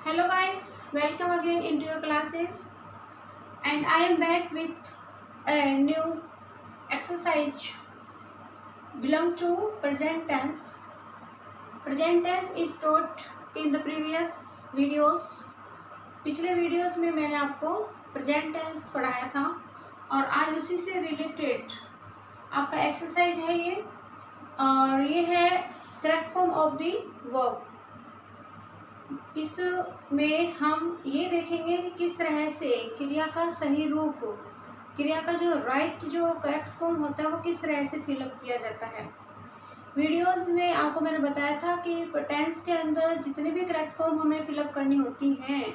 Hello guys, welcome again into your classes and I am back with a new exercise belong to present tense. Present tense is taught in the previous videos. पिछले videos में मैंने आपको present tense पढ़ाया था और आज उसी से रिलेटेड आपका एक्सरसाइज है ये, और ये है correct form of the verb. इसमें हम ये देखेंगे कि किस तरह से क्रिया का सही रूप, क्रिया का जो करेक्ट फॉर्म होता है वो किस तरह से फिलअप किया जाता है। वीडियोस में आपको मैंने बताया था कि टेंस के अंदर जितने भी करेक्ट फॉर्म हमें फिलअप करनी होती हैं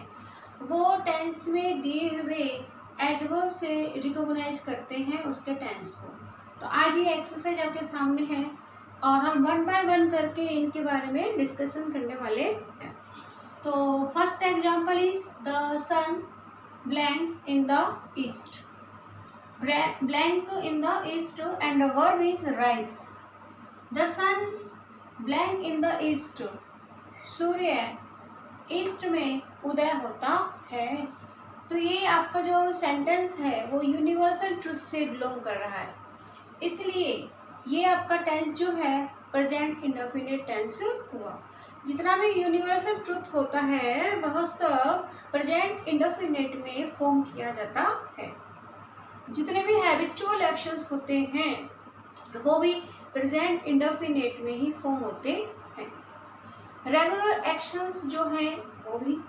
वो टेंस में दिए हुए एडवर्ब से रिकॉग्नाइज करते हैं उसके टेंस को। तो आज ये एक्सरसाइज आपके सामने है और हम वन बाय वन करके इनके बारे में डिस्कशन करने वाले हैं। तो first example is the sun blank in the east. Blank in the east and the verb is rise. The sun blank in the east, सूर्य ईस्ट में उदय होता है। तो ये आपका जो सेंटेंस है वो यूनिवर्सल ट्रुथ से बिलोंग कर रहा है, इसलिए ये आपका टेंस जो है प्रेजेंट इंडेफिनिट टेंस हुआ। जितना भी यूनिवर्सल ट्रुथ होता है वह सब प्रेजेंट इंडेफिनिट में फॉर्म किया जाता है। जितने भी हैबिचुअल एक्शंस होते हैं वो भी प्रेजेंट इंडेफिनिट में ही फॉर्म होते हैं। रेगुलर एक्शंस जो हैं वो भी,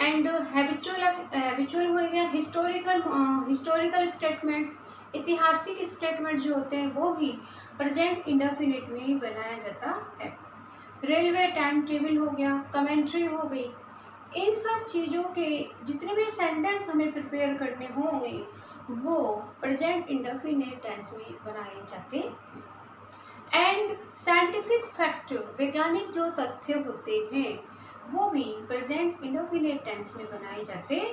एंड हैबिचुअल हो गया हिस्टोरिकल स्टेटमेंट्स, ऐतिहासिक स्टेटमेंट जो होते हैं वो भी प्रेजेंट इंडेफिनिट में ही बनाया जाता है। रेलवे टाइम टेबल हो गया, कमेंट्री हो गई, इन सब चीज़ों के जितने भी सेंटेंस हमें प्रिपेयर करने होंगे वो प्रेजेंट इंडेफिनिट टेंस में बनाए जाते हैं। एंड साइंटिफिक फैक्ट, वैज्ञानिक जो तथ्य होते हैं वो भी प्रेजेंट इंडेफिनिट टेंस में बनाए जाते हैं।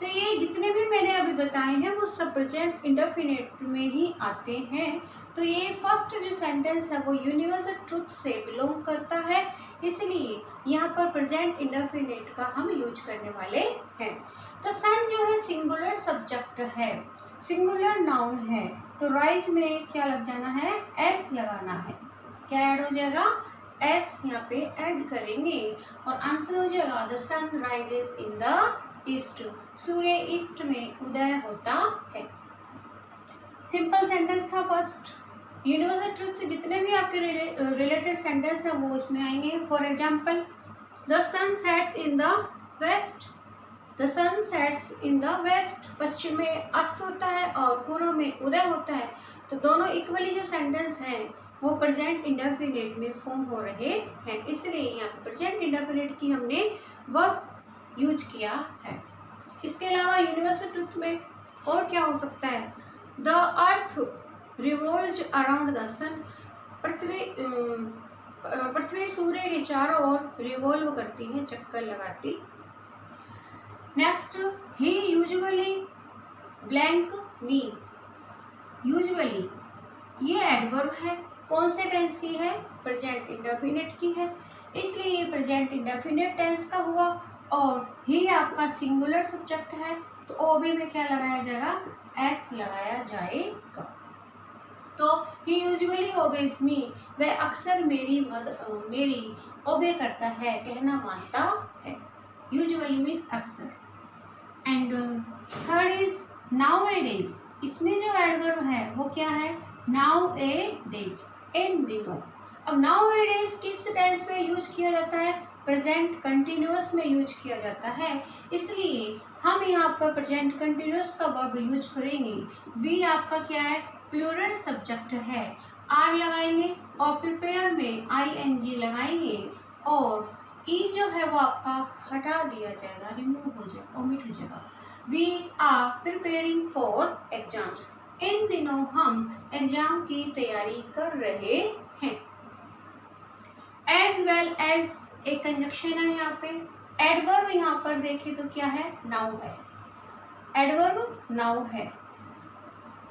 तो ये जितने भी मैंने अभी बताए हैं वो सब प्रेजेंट इंडेफिनिट में ही आते हैं। तो ये फर्स्ट जो सेंटेंस है वो यूनिवर्सल ट्रुथ से बिलोंग करता है, इसलिए यहाँ पर प्रेजेंट इंडेफिनिट का हम यूज करने वाले हैं। तो सन जो है सिंगुलर सब्जेक्ट है, सिंगुलर नाउन है, तो राइज में क्या लग जाना है, एस लगाना है। क्या ऐड हो जाएगा, एस यहाँ पे ऐड करेंगे और आंसर हो जाएगा the sun rises in the east. सूर्य ईस्ट में उदय होता है। सिंपल सेंटेंस था फर्स्ट। यूनिवर्सल ट्रुथ जितने भी आपके रिलेटेड सेंटेंस है वो इसमें आएंगे। For example the sun sets in the west. The sun sets in the west, पश्चिम में अस्त होता है और पूर्व में उदय होता है। तो दोनों इक्वली जो सेंटेंस हैं वो प्रेजेंट इंडेफिनिट में फॉर्म हो रहे हैं, इसलिए यहाँ पे प्रेजेंट इंडेफिनिट की हमने वर्ब यूज किया है। इसके अलावा यूनिवर्सल ट्रुथ में और क्या हो सकता है, the earth revolves around the sun. पृथ्वी सूर्य के चारों ओर रिवॉल्व करती है, चक्कर लगाती। Next, he usually blank me. Usually ये एडवर्ब है, कौन से टेंस की है, प्रेजेंट इंडेफिनिट की है, इसलिए ये प्रेजेंट इंडेफिनिट टेंस का हुआ। और ही आपका सिंगुलर सब्जेक्ट है तो ओबी में क्या लगाया जाएगा, एस लगाया जाएगा। तो ही यूजुअली ओबेज मी, वह अक्सर मेरी ओबे करता है, कहना मानता है। यूजुअली मीन्स अक्सर। And third is now A days. इसमें जो एडवर्ब है वो क्या है, नाउ ए डेज, इन दिनों। अब नाउ ए डेज किस टेंस में यूज किया जाता है, प्रेजेंट कंटिन्यूअस में यूज किया जाता है, इसलिए हम यहाँ पर प्रेजेंट कंटिन्यूअस का वर्ब यूज करेंगे। वी आपका क्या है, प्लूरल सब्जेक्ट है, आर लगाएंगे और प्रिपेयर में ING लगाएंगे और ई जो है वो आपका हटा दिया जाएगा, रिमूव हो जाएगा, ओमिट हो जाएगा। We are preparing for exams. इन दिनों हम एग्जाम की तैयारी कर रहे हैं। एज वेल एज एक कंजक्शन है यहाँ पे। एडवर्ब यहाँ पर देखें तो क्या है, नाउ है। एडवर्ब नाउ है,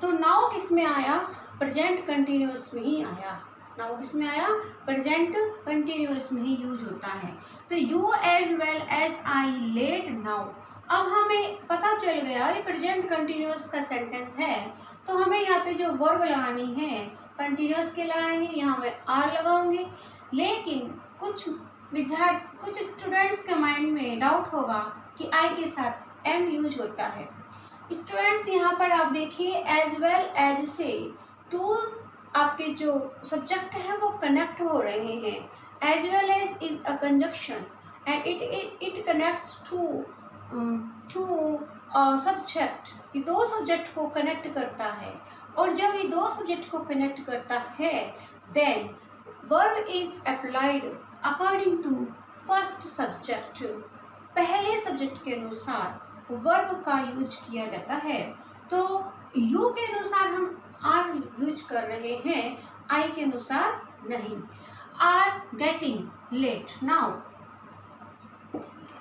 तो नाउ किस में आया, प्रेजेंट कंटिन्यूअस में ही आया। नाउ किसमें आया, प्रेजेंट कंटिन्यूअस में ही यूज होता है। तो you as well as I late now, अब हमें पता चल गया ये प्रेजेंट कंटिन्यूअस का सेंटेंस है, तो हमें यहाँ पे जो वर्ब लगानी है कंटिन्यूअस के लगाएंगे, यहाँ मैं आर लगाऊंगी। लेकिन कुछ स्टूडेंट्स के माइंड में डाउट होगा कि आई के साथ एम यूज होता है। स्टूडेंट्स यहाँ पर आप देखिए एज वेल एज से टू आपके जो सब्जेक्ट है वो कनेक्ट हो रहे हैं। As well as is a conjunction and it connects to subject, ये दो सब्जेक्ट को कनेक्ट करता है, और जब ये दो सब्जेक्ट को कनेक्ट करता है then verb is applied according to first subject, पहले सब्जेक्ट के अनुसार वर्ब का यूज किया जाता है। तो यू के अनुसार हम आर यूज कर रहे हैं, आई के अनुसार नहीं। Are getting late now,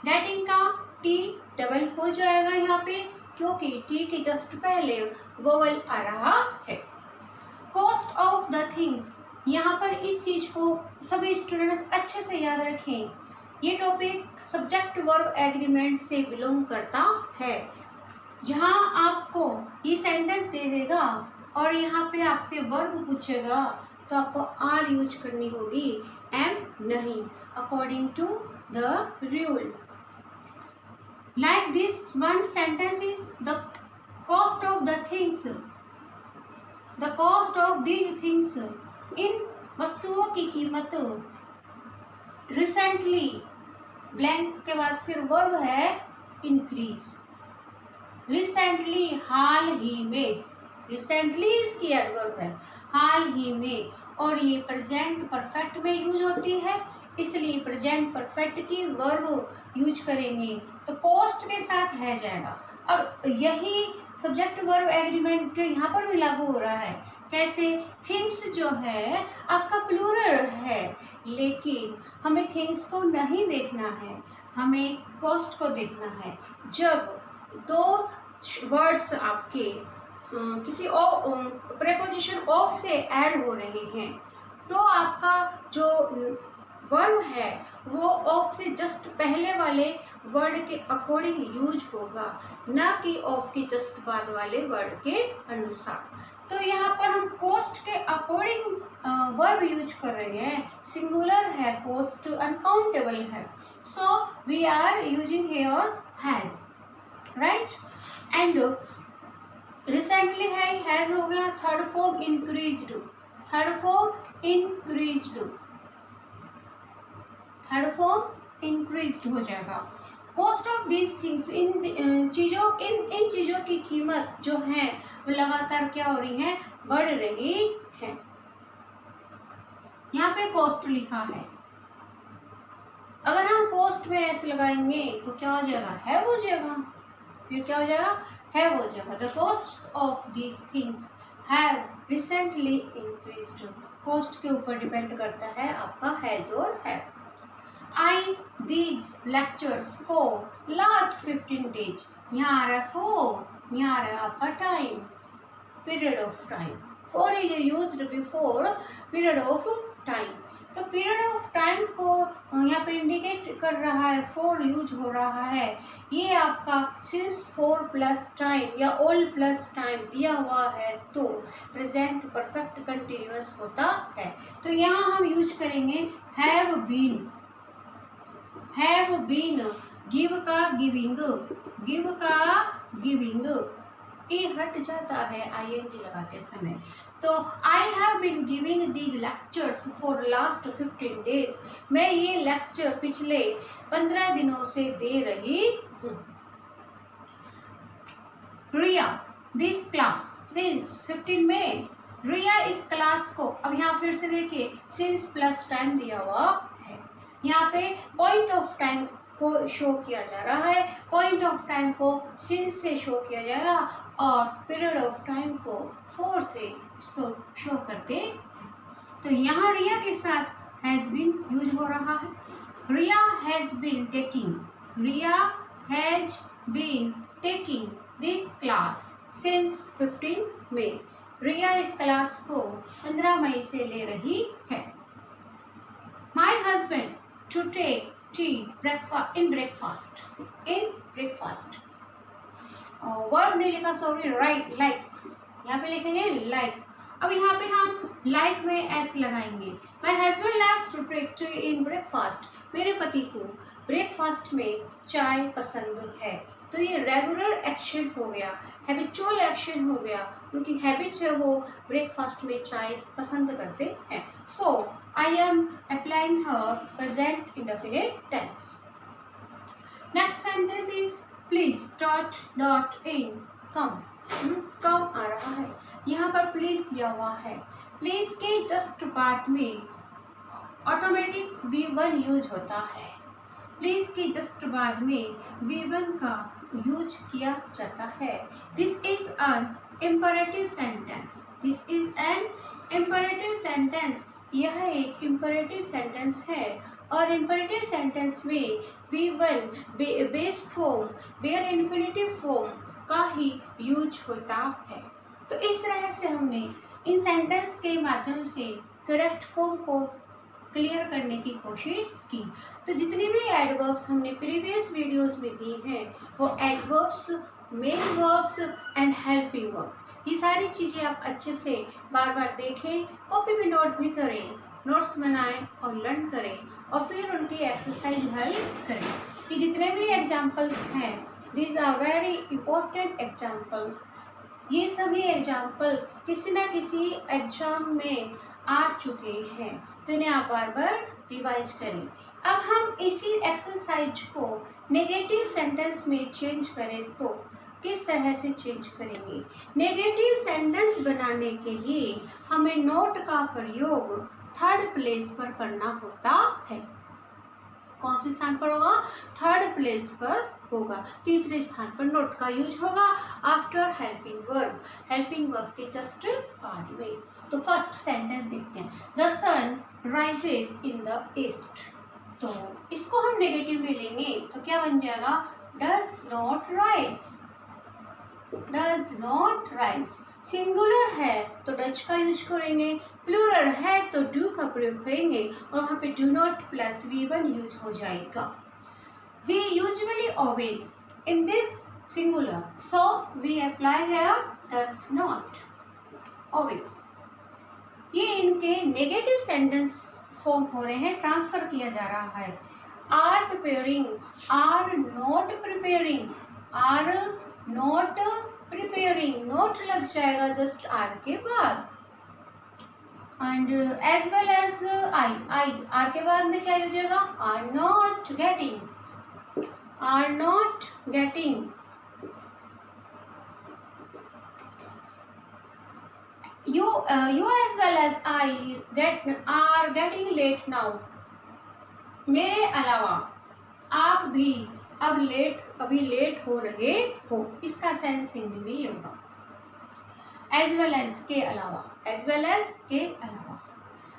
getting का टी डबल हो जाएगा यहाँ पे, क्योंकि टी के जस्ट पहले वोवल आ रहा है। कॉस्ट ऑफ द थिंग्स, यहाँ पर इस चीज को सभी स्टूडेंट्स अच्छे से याद रखें, ये टॉपिक सब्जेक्ट वर्ब एग्रीमेंट से बिलोंग करता है। जहाँ आपको ये सेंटेंस दे देगा और यहाँ पे आपसे वर्ब पूछेगा तो आपको आर यूज करनी होगी, एम नहीं, according to the rule. Like this one sentence is the cost of the things, the cost of these things, इन वस्तुओं की कीमत रिसेंटली ब्लैंक के बाद फिर वर्ब है इंक्रीज, रिसेंटली हाल ही में, रिसेंटली इसकी एडवर्ब है, हाल ही में, और ये प्रेजेंट परफेक्ट में यूज होती है, इसलिए प्रेजेंट परफेक्ट की वर्ब यूज करेंगे तो कॉस्ट के साथ है जाएगा। अब यही सब्जेक्ट वर्ब एग्रीमेंट यहाँ पर भी लागू हो रहा है। कैसे, थिंग्स जो है आपका प्लूरल है, लेकिन हमें थिंग्स को नहीं देखना है, हमें कॉस्ट को देखना है। जब दो वर्ड्स आपके किसी प्रेपोजिशन ऑफ से ऐड हो रहे हैं तो आपका जो वर्ब है वो ऑफ से जस्ट पहले वाले वर्ड के अकॉर्डिंग यूज होगा, ना कि ऑफ के जस्ट बाद वाले वर्ड के अनुसार। तो यहाँ पर हम कोस्ट के अकॉर्डिंग वर्ब यूज कर रहे हैं, सिंगुलर है, कोस्ट अनकाउंटेबल है, so we are using here has, right. And recently है, हैज हो गया, third form increased, third form increased, third form increased हो जाएगा। कॉस्ट ऑफ दीज थिंग्स, इन चीज़ों की कीमत जो है वो लगातार क्या हो रही है, बढ़ रही है। यहाँ पे कॉस्ट लिखा है, अगर हम कॉस्ट में ऐसे लगाएंगे तो क्या हो जाएगा, है हो जाएगा, फिर क्या हो जाएगा, है हो जाएगा। The cost of these things have recently increased, cost के ऊपर डिपेंड करता है आपका हैज और have. I these lectures for last 15 days, यहाँ आ रहा है फॉर, यहाँ आ रहा है आपका time, period of time, for is used before period of time. तो पीरियड ऑफ टाइम को यहाँ पे इंडिकेट कर रहा है, फॉर यूज हो रहा है, ये आपका सिंस फॉर प्लस टाइम या ऑल प्लस टाइम दिया हुआ है तो प्रेजेंट परफेक्ट कंटिन्यूअस होता है। तो यहाँ हम यूज करेंगे have been, have been, give का गिविंग, गिव का गिविंग, ये हट जाता है आईएनजी लगाते समय। तो I have been giving these lectures for last 15 days, मैं ये लेक्चर पिछले 15 दिनों से दे रही हूँ। रिया दिस क्लास सिंस 15 में, रिया इस क्लास को, अब यहाँ फिर से देखिए सिंस प्लस टाइम दिया हुआ है, यहाँ पे पॉइंट ऑफ टाइम को शो किया जा रहा है, पॉइंट ऑफ टाइम को सिंस से शो किया जाएगा और पीरियड ऑफ टाइम को फॉर से शो करते हैं। तो यहाँ रिया के साथ हैज बीन यूज हो रहा है, Riya has been taking, Riya has been taking this class since 15 में, रिया इस क्लास को 15 मई से ले रही है। My husband to take tea in breakfast. Verb नहीं लिखा, सॉरी, राइट, लाइक, यहाँ पे लिखेंगे लाइक। अब यहाँ पे हम लाइक में एस लगाएंगे। My husband likes to take tea in breakfast. मेरे पति को ब्रेकफास्ट में चाय पसंद है। तो ये रेगुलर एक्शन हो गया, हैबिचुअल एक्शन हो गया, उनकी हैबिट है वो ब्रेकफास्ट में चाय पसंद करते हैं। So I am applying her present indefinite tense. Next sentence is please dot in come. Come आ रहा है, यहाँ पर प्लीज दिया हुआ है। प्लीज के जस्ट बाद में ऑटोमेटिक V1 यूज होता है। प्लीज के जस्ट बाद में V1 का यूज किया जाता है। This is an imperative sentence. This is an imperative sentence. यह एक इम्परेटिव सेंटेंस है और इम्परेटिव सेंटेंस में V1 base form, bare infinitive form का ही यूज होता है। तो इस तरह से हमने इन सेंटेंस के माध्यम से करेक्ट फॉर्म को क्लियर करने की कोशिश की। तो जितने भी एडवर्ब्स हमने प्रीवियस वीडियोस में दी हैं वो adverbs, main verbs and helping verbs, ये सारी चीज़ें आप अच्छे से बार बार देखें, कॉपी में नोट भी करें, नोट्स बनाएं और लर्न करें और फिर उनकी एक्सरसाइज हल करें। ये जितने भी एग्जाम्पल्स हैं, these are very important examples. ये सभी एग्जाम्पल्स किसी न किसी एग्जाम में आ चुके हैं, तो इन्हें आप बार बार रिवाइज करें। अब हम इसी एक्सरसाइज को नेगेटिव सेंटेंस में चेंज करें तो किस तरह से चेंज करेंगे। नेगेटिव सेंटेंस बनाने के लिए हमें नोट का प्रयोग थर्ड प्लेस पर करना होता है। कौन से स्थान पर होगा? थर्ड प्लेस पर होगा। तीसरे स्थान पर नोट का यूज होगा after helping verb, helping verb के जस्ट बाद में। तो फर्स्ट सेंटेंस देखते हैं, the sun rises in the east. तो इसको हम नेगेटिव में लेंगे तो क्या बन जाएगा? Does not rise. Does not rise. Singular है तो डज का यूज करेंगे, प्लूरल है तो डू का प्रयोग करेंगे और वहाँ पे do not plus V1 use हो जाएगा। We usually always in this singular, so we apply here does not, always। ये इनके नेगेटिव सेंटेंस फॉर्म हो रहे हैं, ट्रांसफर किया जा रहा है। Are preparing, are not preparing, are not preparing, not लग जाएगा जस्ट आर के बाद। And as well as I are के बाद में क्या हो जाएगा? Are not getting, are not getting। You as well as I are getting late now। मेरे अलावा आप भी अभी लेट हो रहे हो। इसका सेंस हिंदी में ये होगा, एज वेल एज के अलावा, एज वेल एज के अलावा।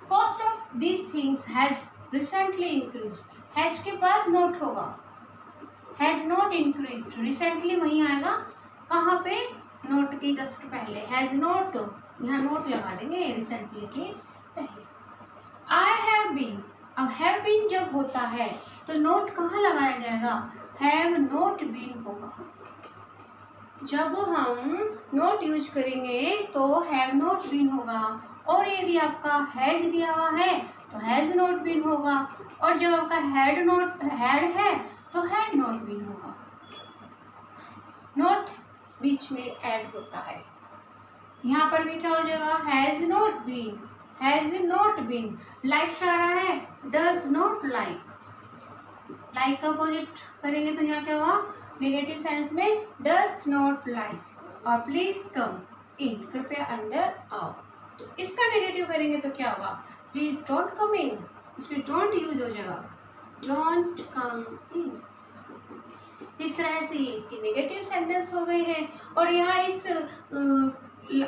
Cost of these things has recently increase. Has के बाद नोट होगा, हैज नॉट इंक्रीज। रिसेंटली वहीं आएगा, कहाँ पे? नोट के जस्ट पहले। हैज नॉट, यहाँ नोट लगा देंगे रिसेंटली के पहले। आई हैव बीन, अब हैव बीन जब होता है तो नोट कहाँ लगाया जाएगा? हैव नॉट बीन होगा। जब हम नोट यूज करेंगे तो हैव नॉट बीन होगा, और यदि आपका हैज दिया हुआ है तो हैज नॉट बीन होगा, और जब आपका हैड है तो हैड नॉट बीन होगा। नॉट बीच में ऐड होता है। यहाँ पर भी क्या हो जाएगा? Has not been, has not been. Likes आ रहा है, डज नॉट लाइक। लाइक का अपोजिट करेंगे तो यहाँ क्या होगा? नेगेटिव सेंस में डज नॉट लाइक। और प्लीज कम इन, कृपया अंदर आओ। तो इसका नेगेटिव करेंगे तो क्या होगा? प्लीज डोंट कम इन, इसमें डोंट यूज हो जाएगा, डोंट कम इन। इस तरह से ये इसकी नेगेटिव सेंटेंस हो गई है। और यहाँ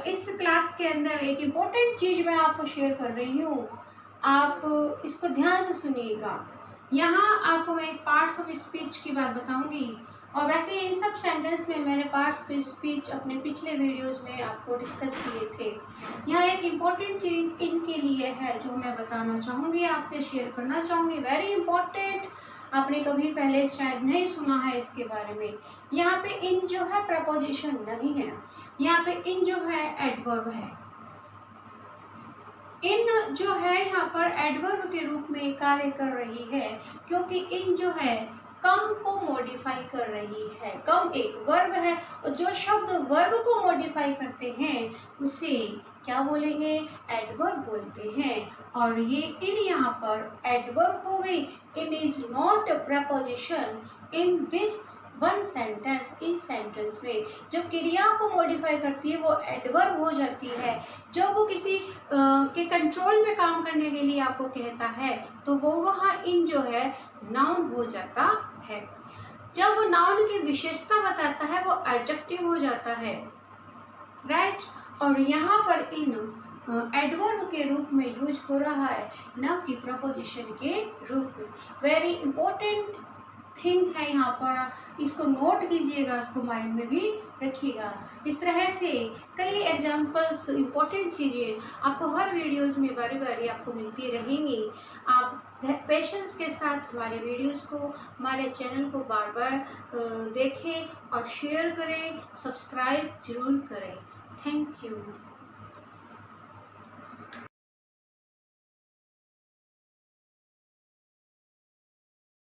इस क्लास के अंदर एक इम्पोर्टेंट चीज़ मैं आपको शेयर कर रही हूँ, आप इसको ध्यान से सुनिएगा। यहाँ आपको मैं एक पार्ट्स ऑफ स्पीच की बात बताऊँगी। और वैसे इन सब सेंटेंस में मैंने पार्ट स्पीच अपने पिछले वीडियोस में आपको डिस्कस किए थे। यहाँ एक इम्पॉर्टेंट चीज़ इनके लिए है जो मैं बताना चाहूँगी, आपसे शेयर करना चाहूँगी, वेरी इम्पॉर्टेंट। आपने कभी पहले शायद नहीं सुना है इसके बारे में। यहाँ पे इन जो है प्रपोजिशन नहीं है, यहाँ पे इन जो है एडवर्ब है। इन जो है यहाँ पर एडवर्ब के रूप में कार्य कर रही है, क्योंकि इन जो है कम को मॉडिफाई कर रही है। कम एक वर्ब है और जो शब्द वर्ब को मॉडिफाई करते हैं उसे क्या बोलेंगे, एडवर्ब बोलते हैं। और ये इन यहाँ पर एडवर्ब हो गई। In is not preposition in this one sentence. इस सेंटेंस में जब क्रिया को मॉडिफाई करती है वो एडवर्ब हो जाती है। जब वो किसी के कंट्रोल में काम करने के लिए आपको कहता है तो वो वहाँ इन जो है नाउन हो जाता है। जब वो नाउन की विशेषता बताता है वो एडजेक्टिव हो जाता है, राइट। और यहाँ पर इन एडवर्ब के रूप में यूज हो रहा है, न कि प्रपोजिशन के रूप में। वेरी इंपॉर्टेंट थिंग है यहाँ पर, इसको नोट कीजिएगा, इसको माइंड में भी रखिएगा। इस तरह से कई एग्जाम्पल्स, इम्पोर्टेंट चीज़ें आपको हर वीडियोस में बारी बारी आपको मिलती रहेंगी। आप पेशेंस के साथ हमारे वीडियोस को, हमारे चैनल को बार बार देखें और शेयर करें, सब्सक्राइब जरूर करें। Thank you.